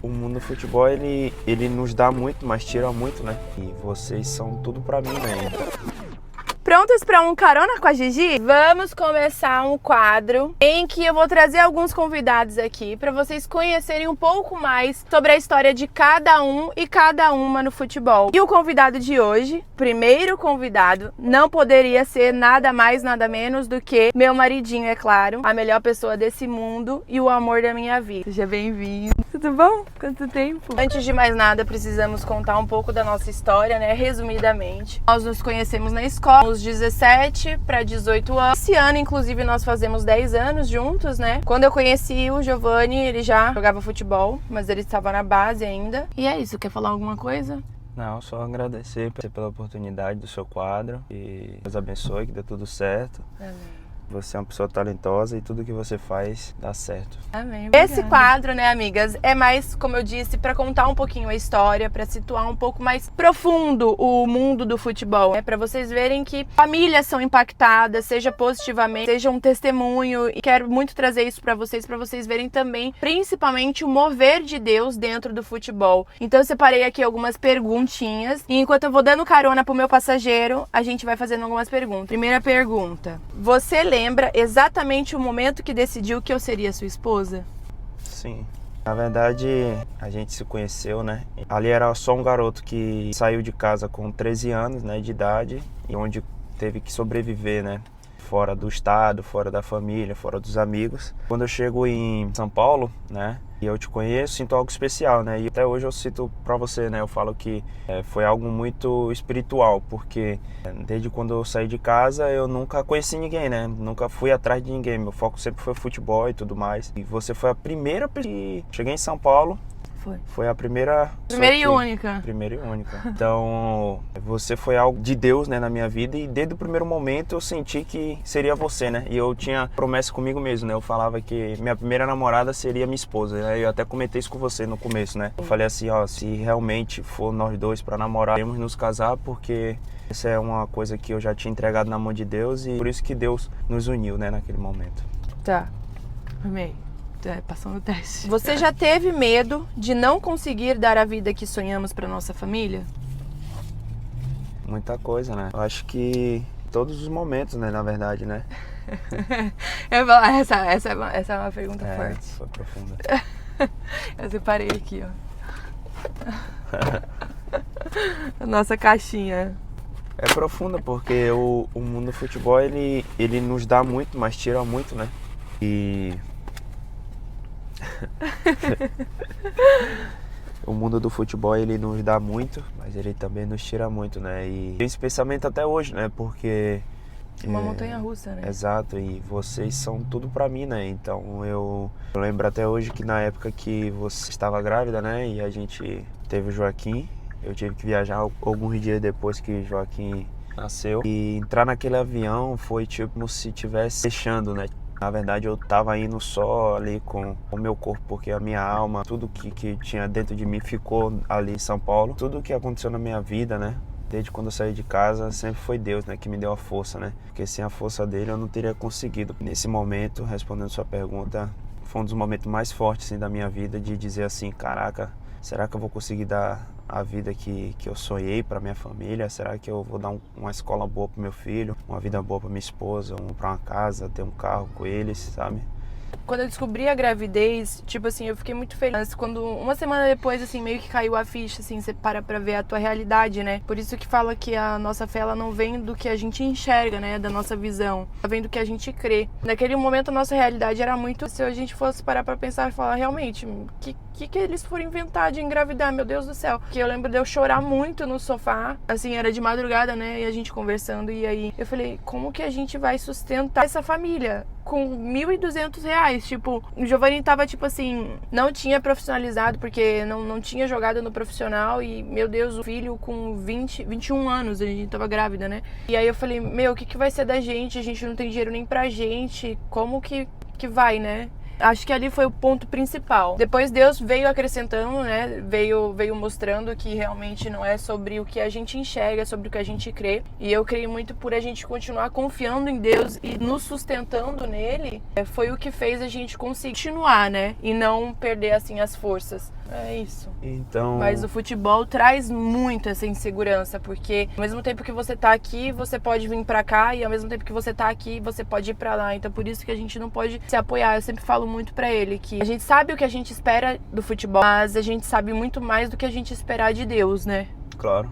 O mundo do futebol, ele nos dá muito, mas tira muito, né? E vocês são tudo pra mim, né? Prontos para um carona com a Gigi? Vamos começar um quadro em que eu vou trazer alguns convidados aqui para vocês conhecerem um pouco mais sobre a história de cada um e cada uma no futebol. E o convidado de hoje, primeiro convidado, não poderia ser nada mais, nada menos do que meu maridinho, é claro, a melhor pessoa desse mundo e o amor da minha vida. Seja bem-vindo. Tudo bom? Quanto tempo? Antes de mais nada, precisamos contar um pouco da nossa história, né? Resumidamente. Nós nos conhecemos na escola, uns 17 para 18 anos. Esse ano, inclusive, nós fazemos 10 anos juntos, né? Quando eu conheci o Giovanni, ele já jogava futebol, mas ele estava na base ainda. E é isso, quer falar alguma coisa? Não, só agradecer pela oportunidade do seu quadro. E Deus abençoe, que dê tudo certo. Amém. Você é uma pessoa talentosa e tudo que você faz dá certo. Amém. Obrigada. Esse quadro, né, amigas, é mais, como eu disse, para contar um pouquinho a história, para situar um pouco mais profundo o mundo do futebol, né? Para vocês verem que famílias são impactadas, seja positivamente, seja um testemunho, e quero muito trazer isso para vocês verem também, principalmente o mover de Deus dentro do futebol. Então eu separei aqui algumas perguntinhas e enquanto eu vou dando carona pro meu passageiro, a gente vai fazendo algumas perguntas. Primeira pergunta: você lembra exatamente o momento que decidiu que eu seria sua esposa? Sim. Na verdade, a gente se conheceu, né? Ali era só um garoto que saiu de casa com 13 anos, né, de idade, e onde teve que sobreviver, né? Fora do estado, fora da família, fora dos amigos. Quando eu chego em São Paulo, né, e eu te conheço, sinto algo especial, né? E até hoje eu cito pra você, né? Eu falo que foi algo muito espiritual, porque desde quando eu saí de casa eu nunca conheci ninguém, né? Nunca fui atrás de ninguém. Meu foco sempre foi futebol e tudo mais. E você foi a primeira que cheguei em São Paulo. Foi a primeira... Primeira e única. Primeira e única. Então, você foi algo de Deus, né, na minha vida. E desde o primeiro momento eu senti que seria você, né? E eu tinha promessa comigo mesmo, né? Eu falava que minha primeira namorada seria minha esposa, né? Eu até comentei isso com você no começo, né? Eu falei assim, ó, se realmente for nós dois pra namorar, temos nos casar, porque essa é uma coisa que eu já tinha entregado na mão de Deus. E por isso que Deus nos uniu, né, naquele momento. Tá. Amei. Passou no teste. Você já teve medo de não conseguir dar a vida que sonhamos para nossa família? Muita coisa, né? Eu acho que todos os momentos, né, na verdade, né? Essa é uma pergunta forte. Foi profunda. Eu separei aqui, ó. A nossa caixinha. É profunda porque o mundo do futebol, ele nos dá muito, mas tira muito, né? E... O mundo do futebol, ele nos dá muito, mas ele também nos tira muito, né? E tem esse pensamento até hoje, né? Porque... Uma montanha-russa, né? Exato, e vocês são tudo pra mim, né? Então eu lembro até hoje que na época que você estava grávida, né? E a gente teve o Joaquim, eu tive que viajar alguns dias depois que Joaquim nasceu. E entrar naquele avião foi tipo como se estivesse fechando, né? Na verdade eu tava indo só ali com o meu corpo, porque a minha alma, tudo que tinha dentro de mim ficou ali em São Paulo. Tudo que aconteceu na minha vida, né? Desde quando eu saí de casa, sempre foi Deus, né, que me deu a força, né? Porque sem a força dele eu não teria conseguido. Nesse momento, respondendo sua pergunta, foi um dos momentos mais fortes, assim, da minha vida, de dizer assim, caraca, será que eu vou conseguir dar a vida que eu sonhei para minha família? Será que eu vou dar uma escola boa pro meu filho, uma vida boa para minha esposa, comprar uma casa, ter um carro com eles, sabe? Quando eu descobri a gravidez, tipo assim, eu fiquei muito feliz. Quando uma semana depois, assim, meio que caiu a ficha, assim, você para pra ver a tua realidade, né? Por isso que fala que a nossa fé, ela não vem do que a gente enxerga, né? Da nossa visão. Ela vem do que a gente crê. Naquele momento, a nossa realidade era muito... Se a gente fosse parar pra pensar e falar, realmente, que eles foram inventar de engravidar, meu Deus do céu. Que eu lembro de eu chorar muito no sofá. Assim, era de madrugada, né? E a gente conversando. E aí, eu falei, como que a gente vai sustentar essa família? Com R$1.200, tipo, o Giovanni tava, tipo assim, não tinha profissionalizado, porque não tinha jogado no profissional, e, meu Deus, o filho com 21 anos, a gente tava grávida, né? E aí eu falei, meu, o que vai ser da gente? A gente não tem dinheiro nem pra gente, como que vai, né? Acho que ali foi o ponto principal. Depois Deus veio acrescentando, né? Veio mostrando que realmente não é sobre o que a gente enxerga, é sobre o que a gente crê. E eu creio muito por a gente continuar confiando em Deus e nos sustentando nele. Foi o que fez a gente conseguir continuar, né? E não perder, assim, as forças. É isso. Então... Mas o futebol traz muito essa insegurança, porque ao mesmo tempo que você tá aqui, você pode vir pra cá, e ao mesmo tempo que você tá aqui, você pode ir pra lá. Então por isso que a gente não pode se apoiar. Eu sempre falo muito pra ele que a gente sabe o que a gente espera do futebol, mas a gente sabe muito mais do que a gente esperar de Deus, né? Claro.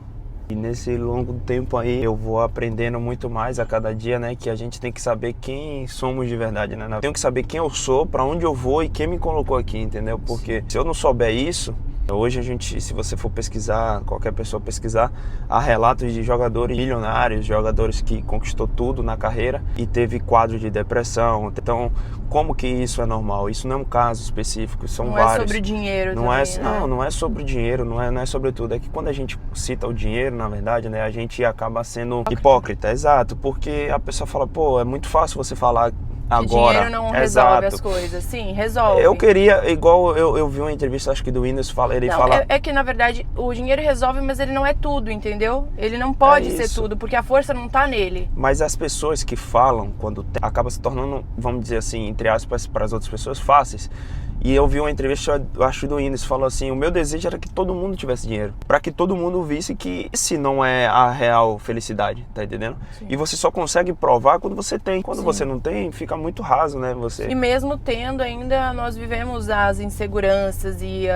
E nesse longo tempo aí eu vou aprendendo muito mais a cada dia, né? Que a gente tem que saber quem somos de verdade, né? Eu tenho que saber quem eu sou, pra onde eu vou e quem me colocou aqui, entendeu? Porque se eu não souber isso, hoje a gente, se você for pesquisar, qualquer pessoa pesquisar, há relatos de jogadores milionários, jogadores que conquistou tudo na carreira e teve quadro de depressão. Então, como que isso é normal? Isso não é um caso específico, são vários. Não é sobre dinheiro não também, é, né? não é sobre dinheiro, não é sobre tudo. É que quando a gente cita o dinheiro, na verdade, né, a gente acaba sendo hipócrita, exato, porque a pessoa fala, pô, é muito fácil você falar agora. Que dinheiro não resolve as coisas. Sim, resolve. Eu queria, igual eu vi uma entrevista, acho que do Whindersson, ele fala... É que, na verdade, o dinheiro resolve, mas ele não é tudo, entendeu? Ele não pode ser tudo, porque a força não tá nele. Mas as pessoas que falam, quando acaba se tornando, vamos dizer assim, entre aspas, para as outras pessoas, fáceis. E eu vi uma entrevista, eu acho, do Whindersson, falou assim, o meu desejo era que todo mundo tivesse dinheiro. Pra que todo mundo visse que esse não é a real felicidade, tá entendendo? Sim. E você só consegue provar quando você tem. Quando você não tem, fica muito raso, né? E mesmo tendo ainda, nós vivemos as inseguranças e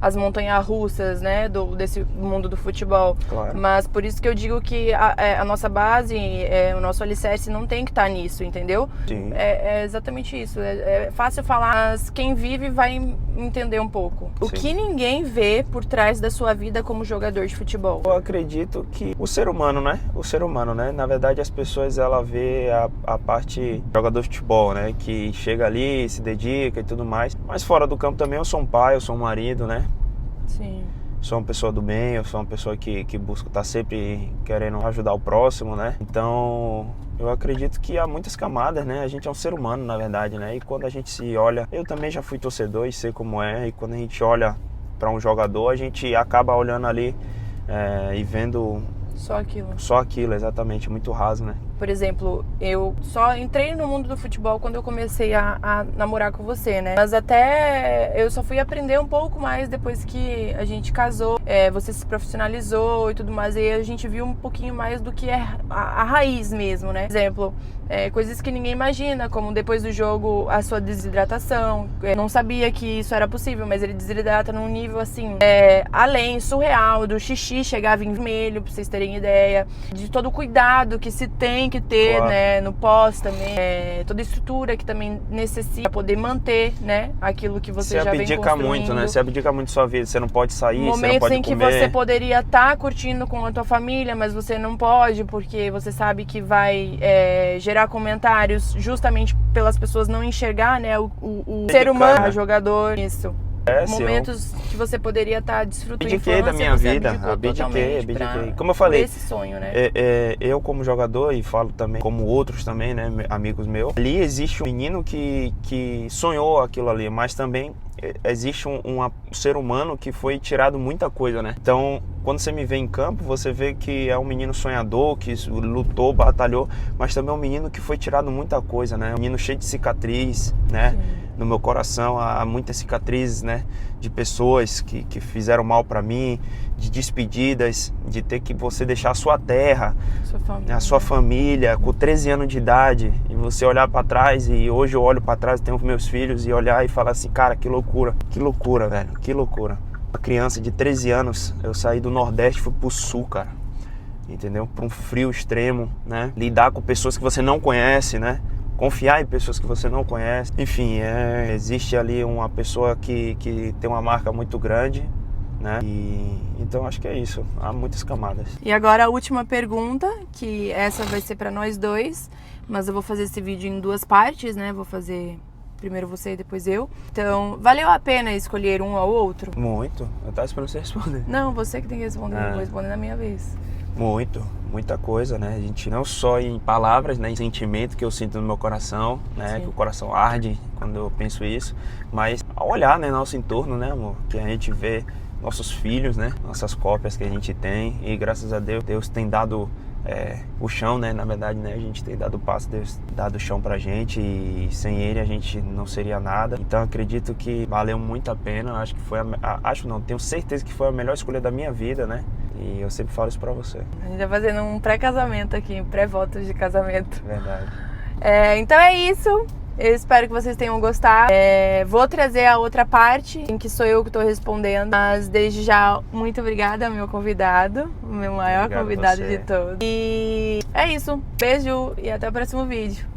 as montanhas-russas, né, desse mundo do futebol. Claro. Mas por isso que eu digo que a nossa base, o nosso alicerce não tem que estar nisso, entendeu? Sim. É exatamente isso. É fácil falar, mas quem vive vai entender um pouco. O que ninguém vê por trás da sua vida como jogador de futebol? Eu acredito que o ser humano, né? Na verdade, as pessoas, ela vê a parte jogador de futebol, né? Que chega ali, se dedica e tudo mais. Mas fora do campo também eu sou um pai, eu sou um marido, né? Sim. Sou uma pessoa do bem, eu sou uma pessoa que busca estar sempre querendo ajudar o próximo, né? Então, eu acredito que há muitas camadas, né? A gente é um ser humano, na verdade, né? E quando a gente se olha... Eu também já fui torcedor e sei como é. E quando a gente olha para um jogador, a gente acaba olhando ali e vendo... Só aquilo, exatamente. Muito raso, né? Por exemplo, eu só entrei no mundo do futebol quando eu comecei a namorar com você, né? Mas até eu só fui aprender um pouco mais depois que a gente casou, você se profissionalizou e tudo mais, e aí a gente viu um pouquinho mais do que é a raiz mesmo, né? Por exemplo, coisas que ninguém imagina, como depois do jogo a sua desidratação. Eu não sabia que isso era possível, mas ele desidrata num nível assim, além, surreal, do xixi chegava em vermelho, pra vocês terem ideia, de todo o cuidado que se tem que ter, claro, né, no pós também, toda a estrutura que também necessita pra poder manter, né, aquilo que você já vem construindo. Você abdica muito, né? Você abdica muito sua vida, você não pode sair, momentos você não pode em que comer. você poderia estar curtindo com a tua família, mas você não pode, porque você sabe que vai gerar comentários justamente pelas pessoas não enxergar, né, o ser humano, o jogador, isso. Momentos que você poderia estar desfrutando da minha vida, abdiquei. Como eu falei, esse sonho, né? Eu como jogador, e falo também como outros também, né, amigos meus, ali existe um menino que sonhou aquilo ali, mas também existe um ser humano que foi tirado muita coisa, né? Então, quando você me vê em campo, você vê que é um menino sonhador, que lutou, batalhou, mas também é um menino que foi tirado muita coisa, né? Um menino cheio de cicatriz, né? Sim. No meu coração há muitas cicatrizes, né? De pessoas que fizeram mal pra mim, de despedidas, de ter que você deixar a sua terra, a sua família, com 13 anos de idade, e você olhar pra trás, e hoje eu olho pra trás, tenho meus filhos, e olhar e falar assim, cara, que loucura, velho, que loucura. Uma criança de 13 anos, eu saí do Nordeste e fui pro Sul, cara, entendeu? Pra um frio extremo, né? Lidar com pessoas que você não conhece, né? Confiar em pessoas que você não conhece. Enfim, existe ali uma pessoa que tem uma marca muito grande, né? Então acho que é isso. Há muitas camadas. E agora a última pergunta, que essa vai ser para nós dois, mas eu vou fazer esse vídeo em duas partes, né? Vou fazer primeiro você e depois eu. Então, valeu a pena escolher um ao outro? Muito. Eu tava esperando você responder. Não, você que tem que responder. Eu vou responder na minha vez. Muita coisa, né? A gente não só em palavras, né? Em sentimento que eu sinto no meu coração, né? Sim. Que o coração arde quando eu penso isso, mas ao olhar, né, nosso entorno, né, amor? Que a gente vê nossos filhos, né? Nossas cópias que a gente tem, e graças a Deus, Deus tem dado o chão, né? Na verdade, né? A gente tem dado o passo, Deus dado o chão pra gente, e sem ele a gente não seria nada. Então acredito que valeu muito a pena. Acho que foi tenho certeza que foi a melhor escolha da minha vida, né? E eu sempre falo isso pra você. A gente tá fazendo um pré-casamento aqui, pré-votos de casamento. Verdade. Então é isso. Eu espero que vocês tenham gostado. Vou trazer a outra parte, em que sou eu que estou respondendo. Mas desde já, muito obrigada ao meu convidado, o meu maior convidado de todos. E é isso. Beijo e até o próximo vídeo.